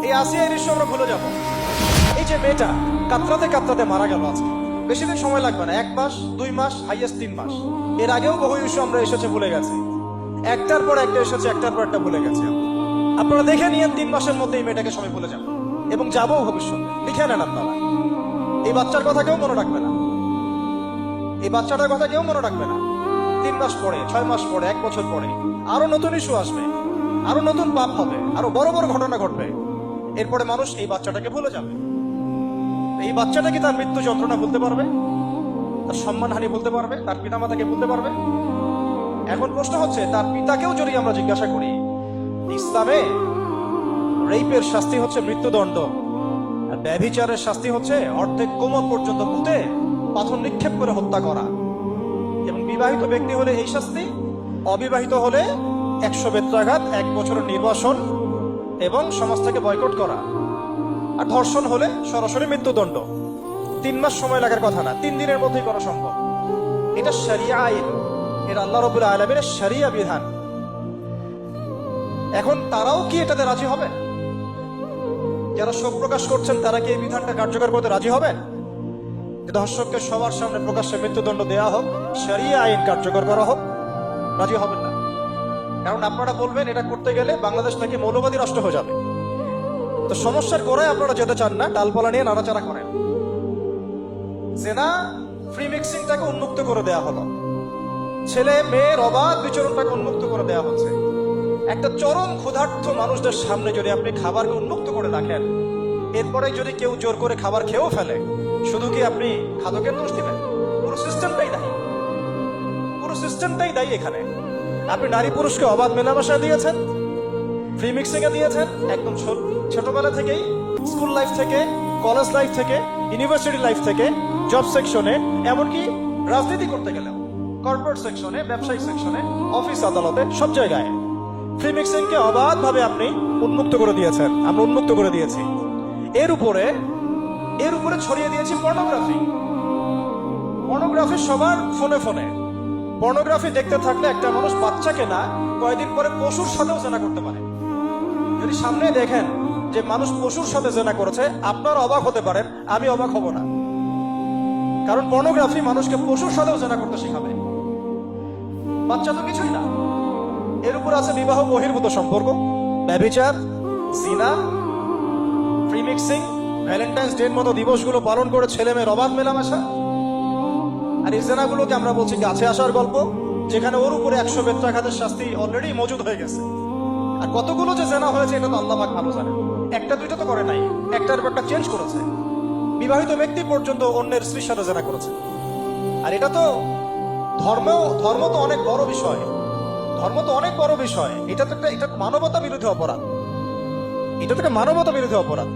এই আসিয়া দৃশ্য আমরা ভুলে যাব। এই যে মেয়েটা কাতরাতে কাতরাতে মারা গেল আজকে, বেশি দিন সময় লাগবে না, 1 মাস 2 মাস হাইয়েস্ট 3 মাস। এর আগেও বহু ইস্যু আমরা এসেছে ভুলে গেছি, একটার পর একটা এসেছে, একটার পর একটা ভুলে গেছি। আপনারা দেখে নিয়েন 3 মাসের মধ্যে এই মেয়েটাকে সবাই ভুলে যাবে এবং যাবো ভবিষ্যতে। লিখে নেন আপনারা, এই বাচ্চার কথা কেউ মনে রাখবে না, এই বাচ্চাটার কথা কেউ মনে রাখবে না। 3 মাস পরে, 6 মাস পরে, 1 বছর পরে আরো নতুন ইস্যু আসবে, আরো নতুন পাপ হবে, আরো বড় বড় ঘটনা ঘটবে। এরপরে মানুষ এই বাচ্চাটাকে ভুলে যাবে। এই বাচ্চাটা কি তার মৃত্যু যন্ত্রণা ভুলতে পারবে? তার সম্মানহানি ভুলতে পারবে? তার পিতামাতাকে ভুলতে পারবে? এখন প্রশ্ন হচ্ছে, তার পিতাকেও যদি আমরা জিজ্ঞাসা করি, ইসলামে রেপের শাস্তি হচ্ছে মৃত্যুদণ্ড, আর ব্যভিচারের শাস্তি হচ্ছে অর্ধেক কোমর পর্যন্ত পুঁতে পাথর নিক্ষেপ করে হত্যা করা। এবং বিবাহিত ব্যক্তি হলে এই শাস্তি, অবিবাহিত হলে 100 বেত্রাঘাত, 1 বছরের নির্বাসন এবং সমাজ থেকে বয়কট করা। আর ধর্ষণ হলে সরাসরি মৃত্যুদণ্ড। 3 মাস সময় লাগার কথা না, 3 দিনের মধ্যেই করা সম্ভব। এটা শরিয়া আইন, এটা আল্লাহ রাব্বুল আলামিনের শরিয়া বিধান। এখন তারাও কি এটাতে রাজি হবে? যারা শোক প্রকাশ করছেন তারা কি এই বিধানটা কার্যকর করতে রাজি হবেন? ধর্ষককে সবার সামনে প্রকাশ্যে মৃত্যুদণ্ড দেওয়া হোক, শরিয়া আইন কার্যকর করা হোক? রাজি হবেন না। কারণ আপনারা বলবেন এটা করতে গেলে বাংলাদেশ নাকি মৌলবাদী রাষ্ট্র হয়ে যাবে। তো সমস্যার গোড়ায় আপনারা যেতে চান না, ডালপালা নিয়ে নাড়াচাড়া করেন। জেনা ফ্রি মিক্সিংটাকে উন্মুক্ত করে দেওয়া হলো, ছেলে মেয়ের অবাধ বিচরণটাকে উন্মুক্ত করে দেওয়া হচ্ছে। একটা চরম ক্ষুধার্ত মানুষদের সামনে যদি আপনি খাবারকে উন্মুক্ত করে রাখেন, এরপরে যদি কেউ জোর করে খাবার খেয়েও ফেলে, শুধু কি আপনি খাদকের দোষ দিবেন? পুরো সিস্টেমটাই দায়ী, পুরো সিস্টেমটাই দায়ী এখানে। আপনি নারী পুরুষকে অবাধ মেলামেশা দিয়েছেন, ফ্রি মিক্সিং এ দিয়েছেন, একদম ছোটবেলা থেকেই, স্কুল লাইফ থেকে, কলেজ লাইফ থেকে, ইউনিভার্সিটি লাইফ থেকে, জব সেকশনে, এমনকি রাজনীতি করতে গেলেও কর্পোরেট সেকশনে, ব্যবসায়িক সেকশনে, অফিস আদালতে, সব জায়গায় ফ্রি মিক্সিং কে অবাধ ভাবে আপনি উন্মুক্ত করে দিয়েছেন, আমরা উন্মুক্ত করে দিয়েছি। এর উপরে ছড়িয়ে দিয়েছি পর্নোগ্রাফি। পর্নোগ্রাফি সবার ফোনে ফোনে। পর্নোগ্রাফি দেখতে থাকলে একটা মানুষ বাচ্চাকে না, কয়েকদিন পরে পশুর সাথেও জেনা করতে পারে। যদি সামনে দেখেন যে মানুষ পশুর সাথে জেনা করেছে, আপনারা অবাক হতে পারেন, আমি অবাক হব না। কারণ পর্নোগ্রাফি মানুষকে পশুর সাথেও জেনা করতে শেখাবে। বাচ্চা তো কিছুই না। এর উপর আছে বিবাহ বহির্ভূত সম্পর্ক, ব্যভিচার, জিনা, ফ্রি মিক্সিং, ভ্যালেন্টাইন্স ডে মতো দিবসগুলো পালন করে ছেলে মেয়ের অবাধ মেলামেশা। আর এই জেনাগুলোকে আমরা বলছি গাছে আসার গল্প, যেখানে ওর উপরে 100 বেত্রাঘাতের শাস্তি অলরেডি মজুদ হয়ে গেছে। আর কতগুলো যে জেনা হয়েছে এটা তো আল্লাহ পাক ভালো জানে। একটা দুইটা তো করে নাই, একটার পর একটা চেঞ্জ করেছে। বিবাহিত ব্যক্তি পর্যন্ত অন্যের স্ত্রীর সাথে জেনা করেছে। আর এটা তো ধর্ম তো অনেক বড় বিষয়, ধর্ম তো অনেক বড় বিষয়। এটা মানবতা বিরোধী অপরাধ, এটা তো একটা মানবতা বিরোধী অপরাধ।